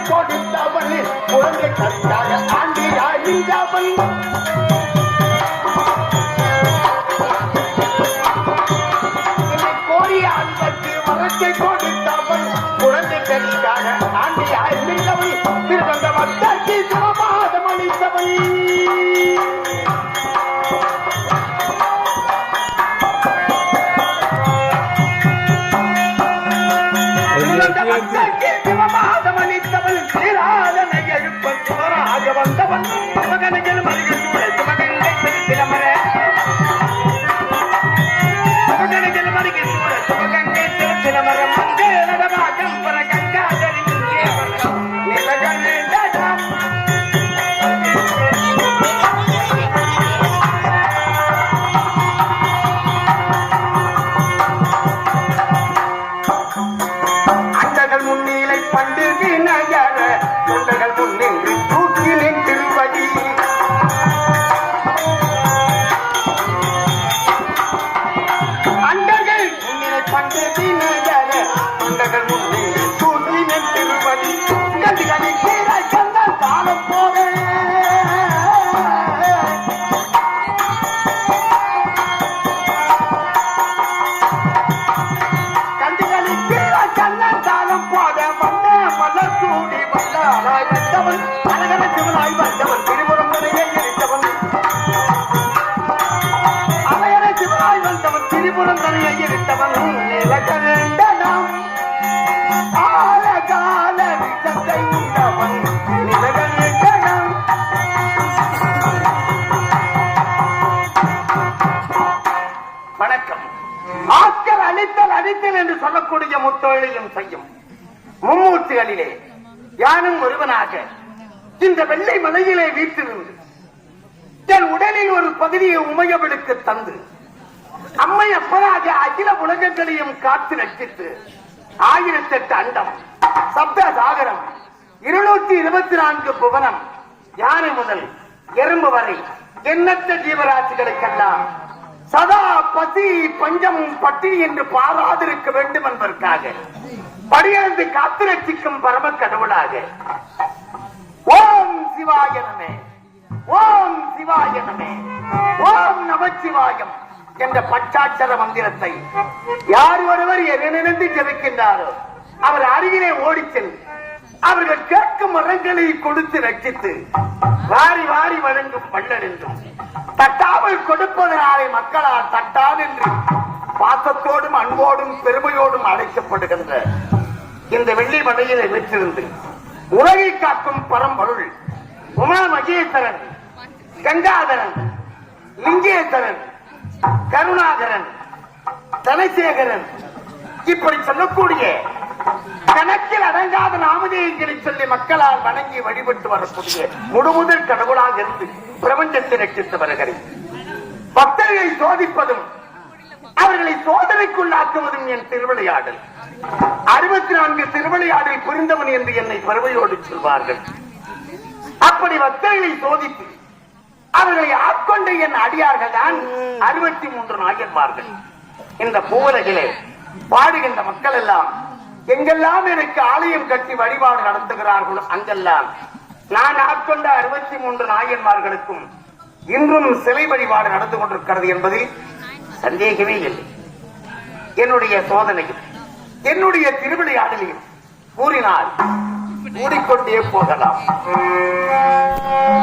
கொடுத்தவன் குழந்தை கண்டாக ஆண்டியாயின்றவன் கோரிய அன்பத்து வரத்தை கொடுத்தவன் குழந்தை கண்டாக ஆண்டியாயின்றவன் திருவந்த மக்களுக்கு சமாதம் அளித்தவன் சிவமாதம் அளித்தவன் சீராதனை எழுப்ப சுவராக வந்தவன் மகனகள் மருகன் சுமகங்கை திருத்தினமர மகனகள் மருகன் சுமகங்கை திருத்தினமர மங்கே நடவாகம் பர கங்காதரி நிலகணேண்டனம் முன்னிலை பண்டு வினயர தொண்டர்கள் முன்னின்று தூக்கிலின் திருவடி அண்டர்கள் முன்னிலை பண்டு வினயர தொண்டர்கள் முன்னின்று தூக்கிலின் திருவடி கதிகளை கீழே கண்ட காலம் போக திரிபுரம் தனியை இருந்தவன் நிலகண்டனம் ஆழகால விசத்தை உண்டவன் நிலகண்டனம். வணக்கம். ஆட்கள் அழித்தல் அழித்தல் என்று சொல்லக்கூடிய முத்தொழிலையும் செய்யும் மும்மூர்த்திகளிலே யானும் ஒருவனாக இந்த வெள்ளை மலையிலே வீற்றிருந்து என் உடலில் ஒரு பகுதியை உமையவளுக்கு தந்து அம்மை அப்பராக அகில உலகங்களையும் காத்து ரட்சித்து 1008 அண்டம் சப்த சாகரம் 224 புவனம் யானை முதல் எறும்பு வரை எண்ணற்ற ஜீவராசிகளுக்கெல்லாம் சதா பசி பஞ்சமும் பட்டினி என்று பாராதிருக்க வேண்டும் என்பதற்காக படியிருந்து காத்து ரட்சிக்கும் பரம கடவுளாக ஓம் சிவாய நமே, ஓம் சிவாய நமே, ஓம் நமச்சிவாயம் என்ற பச்சாட்சர மந்திரத்தை யார் ஒருவர் நினைந்து ஜெபிக்கின்றாரோ அவர் அருகிலே ஓடிச் சென்று அவர்கள் கேட்கும் மரங்களை கொடுத்து ரட்சித்து வாரி வாரி வழங்கும் வள்ளல் என்றும் தட்டாமல் கொடுப்பதனாலே மக்களால் தட்டான் என்று பாசத்தோடும் அன்போடும் பெருமையோடும் அழைக்கப்படுகின்ற இந்த வெள்ளி மலையிலே வீற்றிருந்து உலகை காக்கும் பரம்பொருள் உமா மகேஸ்வரன், கங்காதரன், லிங்கேஸ்வரன், கருணாகரன், தனசேகரன் இப்படி சொல்லக்கூடிய கணக்கில் அடங்காத நாமதேயங்களை சொல்லி மக்களால் வணங்கி வழிபட்டு வரக்கூடிய முழுமுதல் கடவுளாக இருந்து பிரபஞ்சத்தை ரட்சித்து வருகிறேன். பக்தர்களை சோதிப்பதும் அவர்களை சோதனைக்குள்ளாக்குவதும் என் திருவிளையாடல். 64 திருவிளையாடல் புரிந்தவன் என்று என்னை பருவையோடு சொல்வார்கள். அப்படி பக்தர்களை சோதித்து அவர்களை ஆட்கொண்ட என் அடியார்கள் தான் 63 நாயன்மார்கள். இந்த பூவுலகிலே பாடுகின்ற மக்கள் எல்லாம் எங்கெல்லாம் எனக்கு ஆலயம் கட்டி வழிபாடு நடத்துகிறார்களோ அங்கெல்லாம் நான் ஆட்கொண்ட 63 நாயன்மார்களுக்கும் இன்றும் சிலை வழிபாடு நடந்து கொண்டிருக்கிறது என்பதில் சந்தேகமே இல்லை. என்னுடைய சோதனையில் என்னுடைய திருவிளையாடலையும் கூறினால் கூடிக்கொண்டே போகலாம்.